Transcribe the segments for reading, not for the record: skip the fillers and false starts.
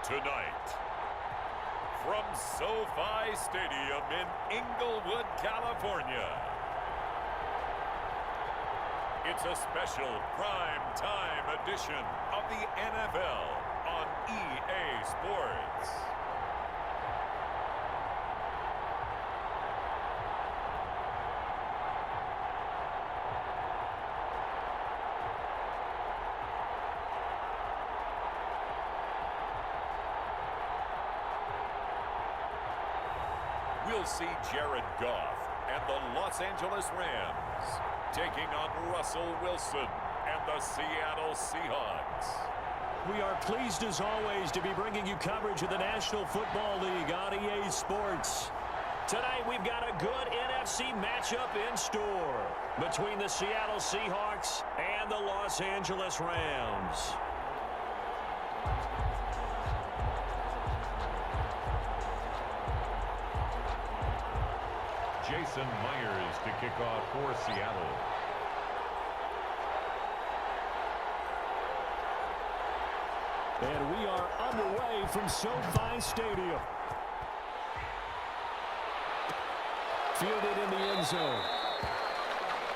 Tonight, from SoFi Stadium in Inglewood, California, it's a special prime time edition of the NFL on EA Sports. We'll see Jared Goff and the Los Angeles Rams taking on Russell Wilson and the Seattle Seahawks. We are pleased as always to be bringing you coverage of the National Football League on EA Sports. Tonight we've got a good NFC matchup in store between the Seattle Seahawks and the Los Angeles Rams. Jason Myers to kick off for Seattle. And we are underway from SoFi Stadium. Fielded in the end zone.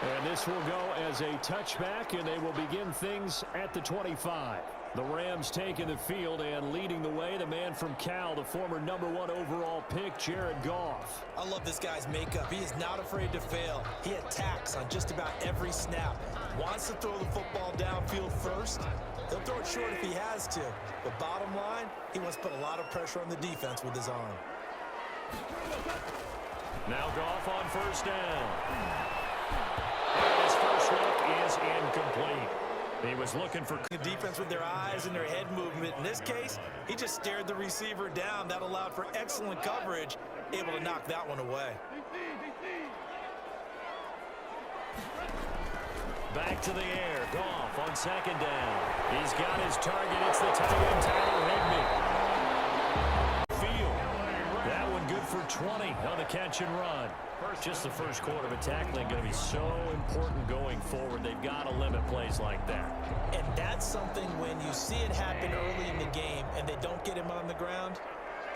And this will go as a touchback, and they will begin things at the 25. The Rams taking the field and leading the way, the man from Cal, the former #1 overall pick, Jared Goff. I love this guy's makeup. He is not afraid to fail. He attacks on just about every snap. Wants to throw the football downfield first. He'll throw it short if he has to. But bottom line, he wants to put a lot of pressure on the defense with his arm. Now Goff on first down. And his first look is incomplete. He was looking for the defense with their eyes and their head movement. In this case, he just stared the receiver down. That allowed for excellent coverage, able to knock that one away. Back to the air. Goff on second down. He's got his target. It's the tight end, Tyler Higbee. That one good for 20 on the catch and run. Just the first quarter, but tackling going to be so important going forward. They've got to limit plays like that. And that's something when you see it happen early in the game and they don't get him on the ground,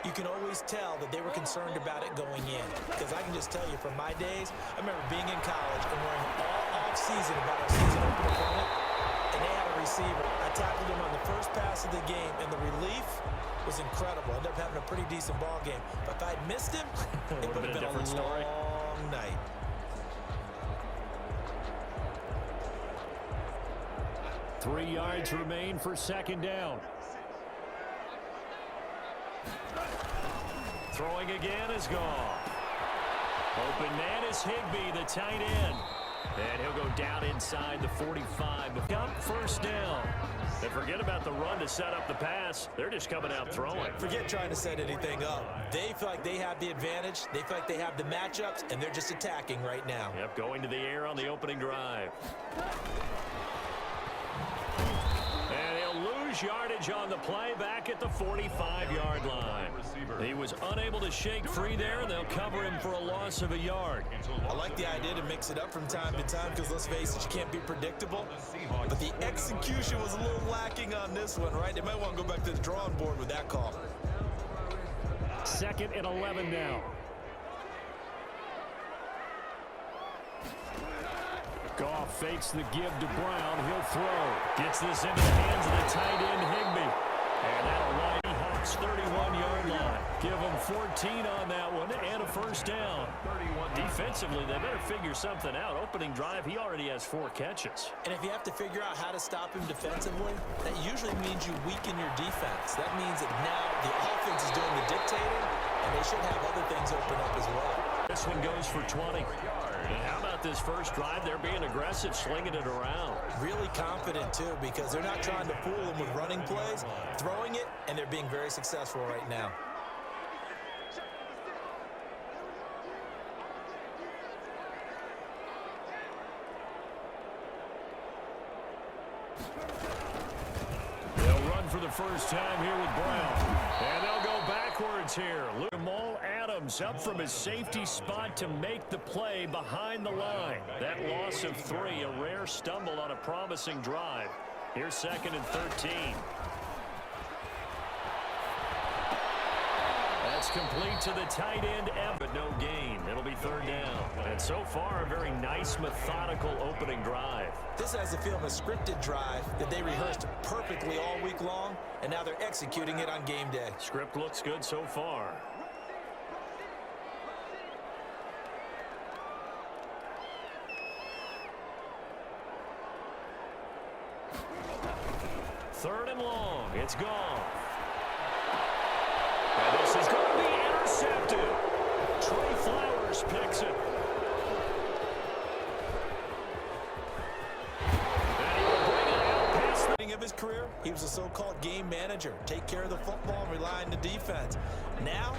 you can always tell that they were concerned about it going in. Because I can just tell you from my days, I remember being in college and worrying all off-season about our season opener opponent, and they had a receiver. I tackled him on the first pass of the game, and the relief was incredible. I ended up having a pretty decent ball game. But if I'd missed him, it would have been a different story. Long night. Three yards remain for second down. Throwing again is Goff. Open man is Higbee, the tight end. And he'll go down inside the 45. But got first down. And forget about the run to set up the pass. They're just coming out throwing. Forget trying to set anything up. They feel like they have the advantage. They feel like they have the matchups, and they're just attacking right now. Yep, going to the air on the opening drive. And he'll lose yardage on the play back at the 45-yard line. He was unable to shake free there, and they'll cover him for a loss of a yard. I like the idea to mix it up from time to time because, let's face it, you can't be predictable. But the execution was a little lacking on this one, right? They might want to go back to the drawing board with that call. 2nd and 11 now. Goff fakes the give to Brown. He'll throw. Gets this into the hands of the tight end, Higbee. And that'll line Hawks 31-yard line. Give them 14 on that one and a first down. Defensively, they better figure something out. Opening drive, he already has 4 catches. And if you have to figure out how to stop him defensively, that usually means you weaken your defense. That means that now the offense is doing the dictating, and they should have other things open up as well. This one goes for 20. And how about this first drive? They're being aggressive, slinging it around. Really confident, too, because they're not trying to fool them with running plays, throwing it, and they're being very successful right now. They'll run for the first time here with Brown. And they'll go backwards here. Jamal Adams up from his safety spot to make the play behind the line. That loss of 3, a rare stumble on a promising drive. Here's 2nd and 13. That's complete to the tight end, but no gain. It'll be third down. And so far, a very nice, methodical opening drive. This has the feel of a scripted drive that they rehearsed perfectly all week long, and now they're executing it on game day. Script looks good so far. Third and long. It's gone. And this is going to be intercepted. Trey Flowers picks it. And he will bring it out past the Of his career, he was a so-called game manager. Take care of the football and rely on the defense. Now,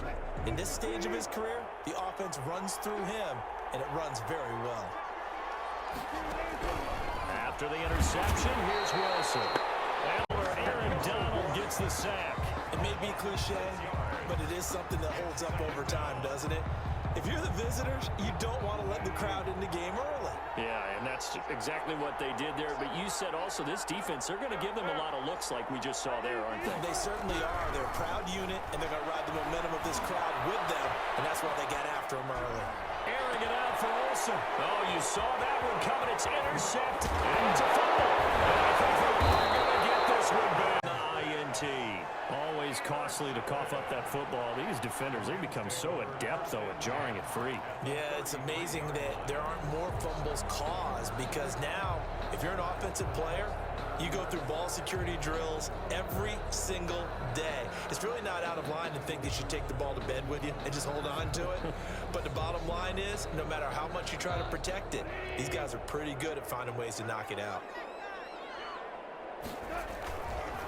in this stage of his career, the offense runs through him, and it runs very well. After the interception, here's Wilson. Aaron Donald gets the sack. It may be cliche, but it is something that holds up over time, doesn't it? If you're the visitors, you don't want to let the crowd in the game early. Yeah, and that's exactly what they did there. But you said also this defense, they're going to give them a lot of looks like we just saw there, aren't they? They certainly are. They're a proud unit, and they're going to ride the momentum of this crowd with them, and that's why they got after him early. Airing it out for Olsen. Oh, you saw that one coming. It's intercept. And it's a fumble. And I think they're going to get this one back. INT. Always costly to cough up that football. These defenders, they become so adept, though, at jarring it free. Yeah, it's amazing that there aren't more fumbles caused, because now, if you're an offensive player, you go through ball security drills every single day. It's really not out of line to think that you should take the ball to bed with you and just hold on to it. But the bottom line is, no matter how much you try to protect it, these guys are pretty good at finding ways to knock it out.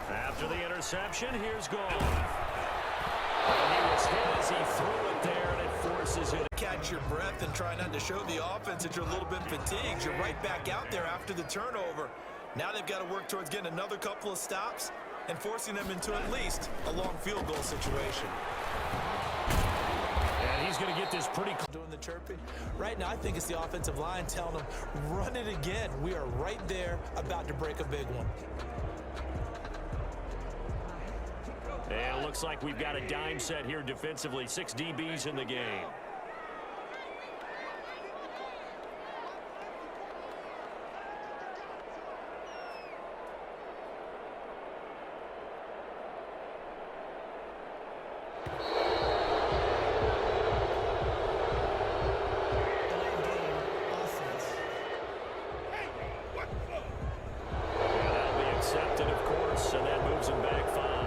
After the interception, here's Goff. And he was hit as he threw it there, and it forces it. Catch your breath and try not to show the offense that you're a little bit fatigued. You're right back out there after the turnover. Now they've got to work towards getting another couple of stops and forcing them into at least a long field goal situation. And he's going to get this pretty close. Doing the chirping. Right now, I think it's the offensive line telling them, run it again. We are right there about to break a big one. And it looks like we've got a dime set here defensively. 6 DBs in the game. And that'll be accepted, of course, and that moves him back 5.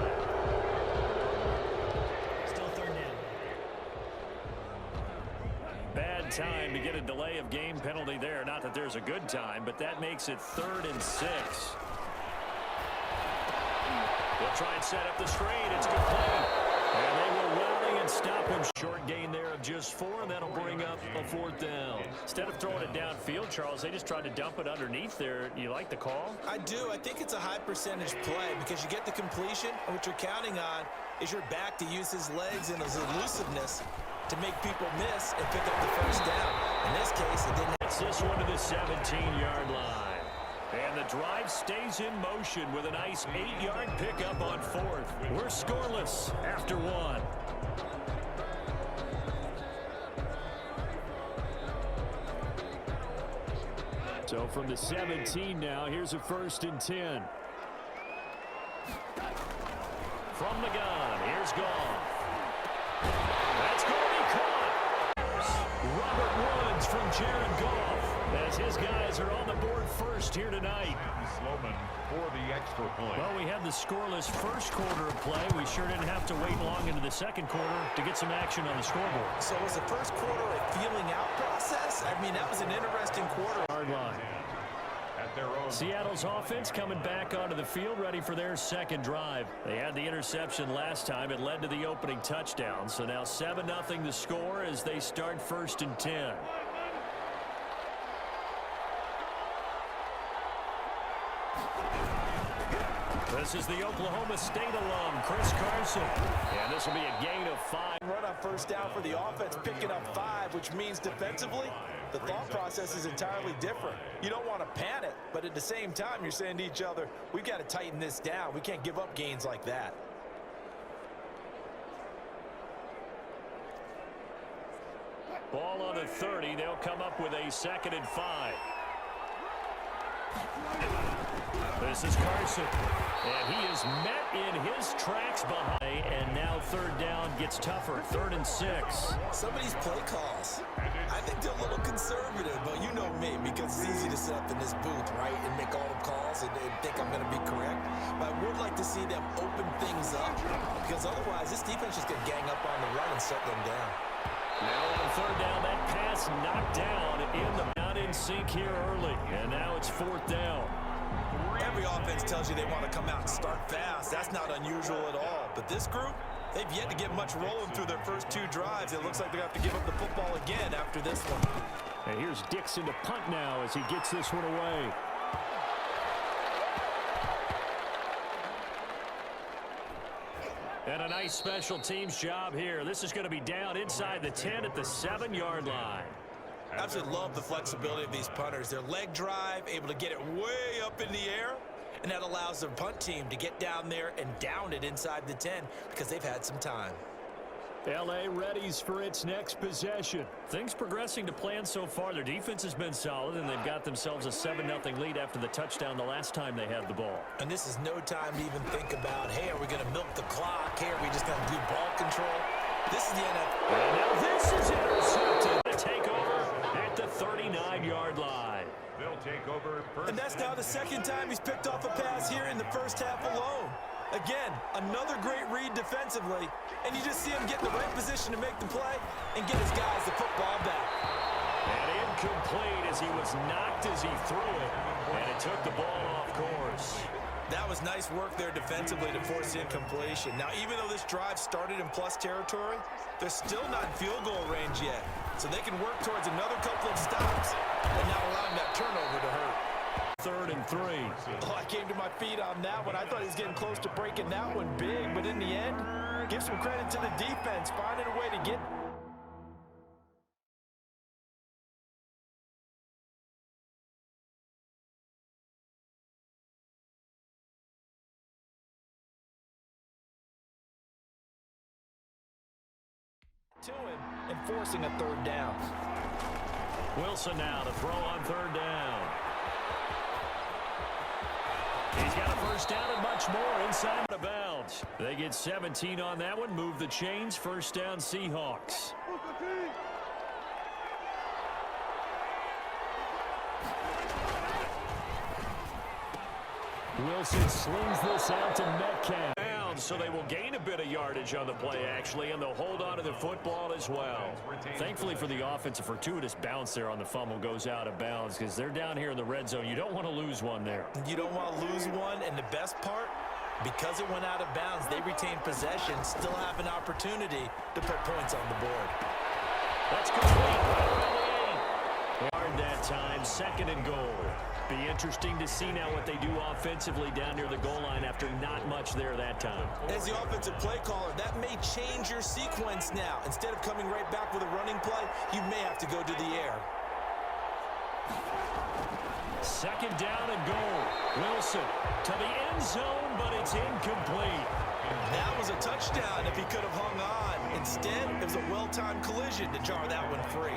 Bad time to get a delay of game penalty there. Not that there's a good time, but that makes it 3rd and 6. They'll try and set up the screen. It's complete. And they will rally and stop him. Short gain there of just 4, and that'll bring up a 4th down. Instead of throwing it downfield, Charles, they just tried to dump it underneath there. You like the call? I do. I think it's a high percentage play because you get the completion, and what you're counting on is your back to use his legs and his elusiveness to make people miss and pick up the first down. In this case, it didn't. It's this one to the 17-yard line. And the drive stays in motion with a nice 8-yard pickup on 4th. We're scoreless after 1. So from the 17 now, here's a 1st and 10. From the gun, here's Goff. That's going to be caught. Robert Woods from Jared Goff, as his guys are on the board first here tonight. Sloman for the extra point. Well, we had the scoreless first quarter of play. We sure didn't have to wait long into the second quarter to get some action on the scoreboard. So was the first quarter a feeling out process? I mean, that was an interesting quarter. Hard line. At their own. Seattle's offense coming back onto the field, ready for their second drive. They had the interception last time. It led to the opening touchdown. So now 7-0 the score as they start 1st and 10. This is the Oklahoma State alum, Chris Carson. And this will be a gain of 5. Run on first down for the offense, picking up 5, which means defensively, the thought process is entirely different. You don't want to panic, but at the same time, you're saying to each other, we've got to tighten this down. We can't give up gains like that. Ball on the 30. They'll come up with a 2nd and 5. This is Carson. And he is met in his tracks behind. And now 3rd down gets tougher. 3rd and 6. Some of these play calls, I think they're a little conservative, but you know me, because it's easy to sit up in this booth, right, and make all the calls and think I'm going to be correct. But I would like to see them open things up, because otherwise this defense is going to gang up on the run and shut them down. Now on 3rd down, that pass knocked down in the not in sync here early. And now it's 4th down. Every offense tells you they want to come out and start fast. That's not unusual at all. But this group, they've yet to get much rolling through their first 2 drives. It looks like they're going to have to give up the football again after this one. And here's Dixon to punt now as he gets this one away. And a nice special teams job here. This is going to be down inside the 10 at the 7-yard line. I absolutely love the flexibility of these punters. Their leg drive, able to get it way up in the air, and that allows their punt team to get down there and down it inside the 10 because they've had some time. L.A. readies for its next possession. Things progressing to plan so far. Their defense has been solid, and they've got themselves a 7-0 lead after the touchdown the last time they had the ball. And this is no time to even think about, hey, are we going to milk the clock? Hey, are we just going to do ball control? This is the NFL. And now this is intercepted. A takeover at the 39-yard line. They'll take over. And that's now the 2nd time he's picked off a pass here in the first half alone. Again, another great read defensively, and you just see him get in the right position to make the play and get his guys the football back. And incomplete as he was knocked as he threw it, and it took the ball off course. That was nice work there defensively to force the incompletion. Now, even though this drive started in plus territory, they're still not in field goal range yet, so they can work towards another couple of stops and not allowing that turnover to hurt. 3rd and 3. Oh, I came to my feet on that one. I thought he was getting close to breaking that one big, but in the end, give some credit to the defense, finding a way to get. To him and forcing a 3rd down. Wilson now to throw on 3rd down. He's got a 1st down and much more inside the bounds. They get 17 on that one. Move the chains. 1st down Seahawks. Wilson slings this out to Metcalf. So they will gain a bit of yardage on the play, actually, and they'll hold on to the football as well. Thankfully for the offense, a fortuitous bounce there on the fumble goes out of bounds because they're down here in the red zone. You don't want to lose one there. You don't want to lose one, and the best part, because it went out of bounds, they retain possession, still have an opportunity to put points on the board. That's complete. Yard that time, 2nd and goal. Be interesting to see now what they do offensively down near the goal line after not much there that time. As the offensive play caller, that may change your sequence now. Instead of coming right back with a running play, you may have to go to the air. 2nd down and goal. Wilson to the end zone, but it's incomplete. That was a touchdown if he could have hung on. Instead, it was a well-timed collision to jar that one free.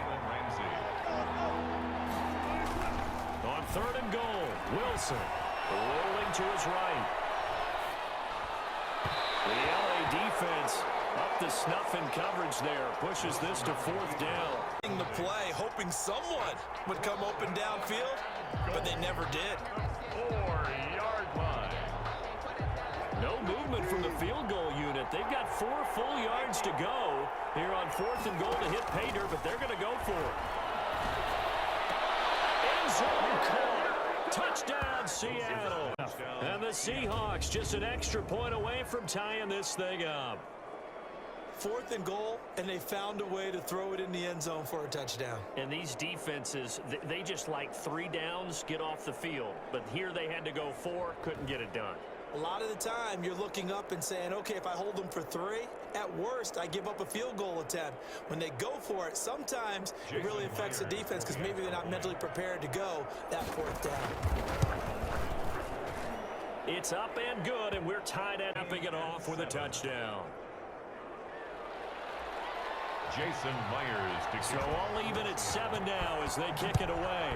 On 3rd and goal, Wilson rolling to his right. The LA defense up to snuff in coverage there. Pushes this to 4th down. The play, hoping someone would come open downfield, but they never did. 4-yard line. No movement from the field goal unit. They've got 4 full yards to go here on 4th and goal to hit pay dirt, but they're going to go for it. End zone caught. Touchdown, Seattle. And the Seahawks just an extra point away from tying this thing up. 4th and goal, and they found a way to throw it in the end zone for a touchdown. And these defenses, they just like 3 downs, get off the field. But here they had to go 4, couldn't get it done. A lot of the time, you're looking up and saying, okay, if I hold them for 3, at worst, I give up a field goal attempt. When they go for it, sometimes it really affects the defense because maybe they're not mentally prepared to go that 4th down. It's up and good, and we're tied at upping it off with a touchdown. Jason Myers to So all even at 7 now as they kick it away.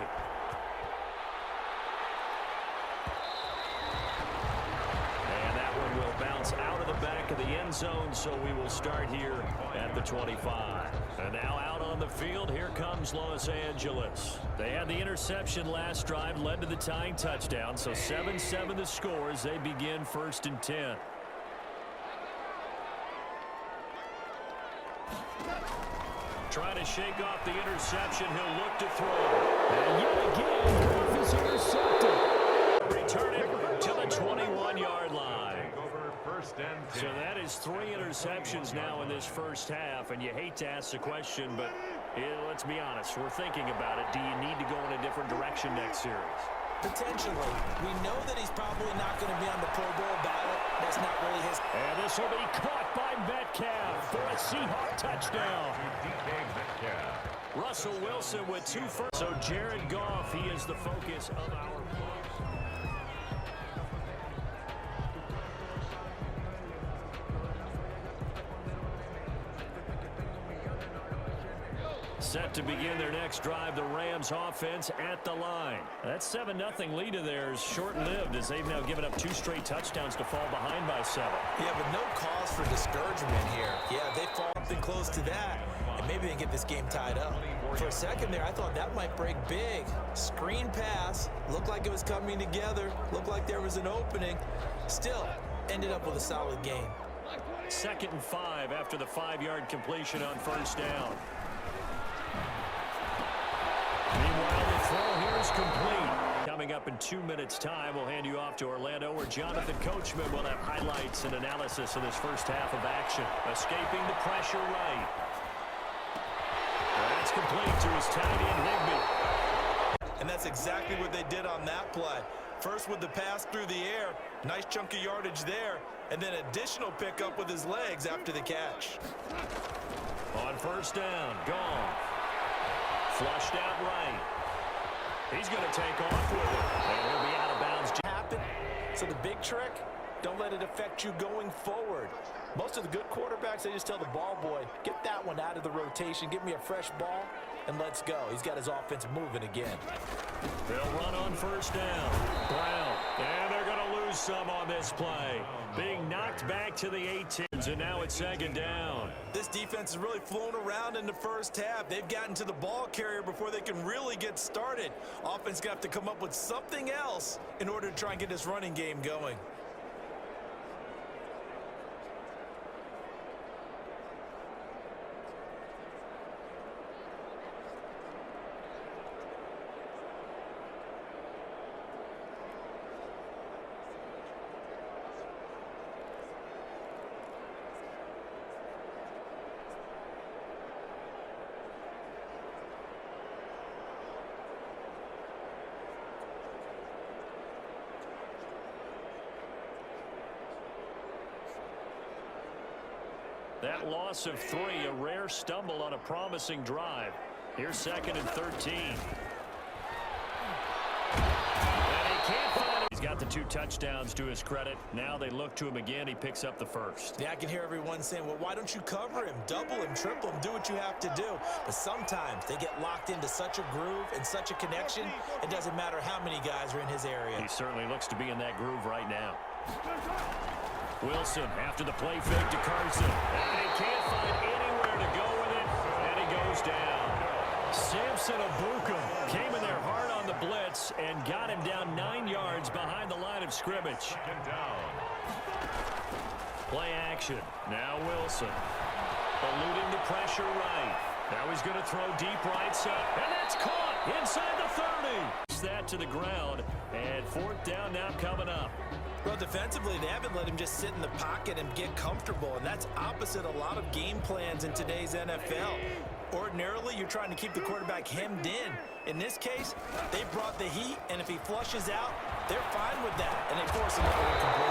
And that one will bounce out of the back of the end zone, so we will start here at the 25. And now out on the field, here comes Los Angeles. They had the interception last drive, led to the tying touchdown, so 7-7 the score as they begin 1st and 10. Trying to shake off the interception. He'll look to throw. And yet again, Goff is intercepted. Return it to the 21-yard line. over 1st and 10. So that is 3 interceptions now in this first half, and you hate to ask the question, but let's be honest. We're thinking about it. Do you need to go in a different direction next series? Potentially. We know that he's probably not going to be on the Pro Bowl ballot. That's not really his. And this will be caught by Metcalf for a Seahawk touchdown. DK Metcalf. Russell Wilson with 2 firsts. So Jared Goff, he is the focus of our play. Set to begin their next drive, the Rams offense at the line. That 7-0 lead of theirs short-lived as they've now given up 2 straight touchdowns to fall behind by 7. Yeah, but no cause for discouragement here. Yeah, they fall something close to that, and maybe they get this game tied up. For a second there, I thought that might break big. Screen pass, looked like it was coming together, looked like there was an opening. Still, ended up with a solid game. 2nd and 5 after the 5-yard completion on 1st down. Meanwhile, the throw here is complete. Coming up in 2 minutes' time, we'll hand you off to Orlando, where Jonathan Coachman will have highlights and analysis of this first half of action. Escaping the pressure right. That's complete to his tight end, Higbee. And that's exactly what they did on that play. First with the pass through the air, nice chunk of yardage there, and then additional pickup with his legs after the catch. On 1st down, gone. Flushed out right. He's going to take off with it. And he'll be out of bounds. Happen. So the big trick, don't let it affect you going forward. Most of the good quarterbacks, they just tell the ball boy, get that one out of the rotation, give me a fresh ball, and let's go. He's got his offense moving again. They'll run on 1st down. Brown. And they're going to lose some on this play. Being knocked back to the 18s, and now it's 2nd down. This defense has really flown around in the first half. They've gotten to the ball carrier before they can really get started. Offense going to have to come up with something else in order to try and get this running game going. That loss of 3, a rare stumble on a promising drive. Here's 2nd and 13. And he can't find it. He's got the 2 touchdowns to his credit. Now they look to him again. He picks up the 1st. Yeah, I can hear everyone saying, well, why don't you cover him? Double him, triple him, do what you have to do. But sometimes they get locked into such a groove and such a connection, it doesn't matter how many guys are in his area. He certainly looks to be in that groove right now. Wilson after the play fake to Carson. And he can't find anywhere to go with it. And he goes down. Samson Abuka came in there hard on the blitz and got him down 9 yards behind the line of scrimmage. 2nd down. Play action. Now Wilson. Eluding the pressure right. Now he's going to throw deep right side. And that's caught inside the 30. That to the ground. And 4th down now coming up. Well, defensively, they haven't let him just sit in the pocket and get comfortable, and that's opposite a lot of game plans in today's NFL. Ordinarily, you're trying to keep the quarterback hemmed in. In this case, they brought the heat, and if he flushes out, they're fine with that, and they force another incomplete.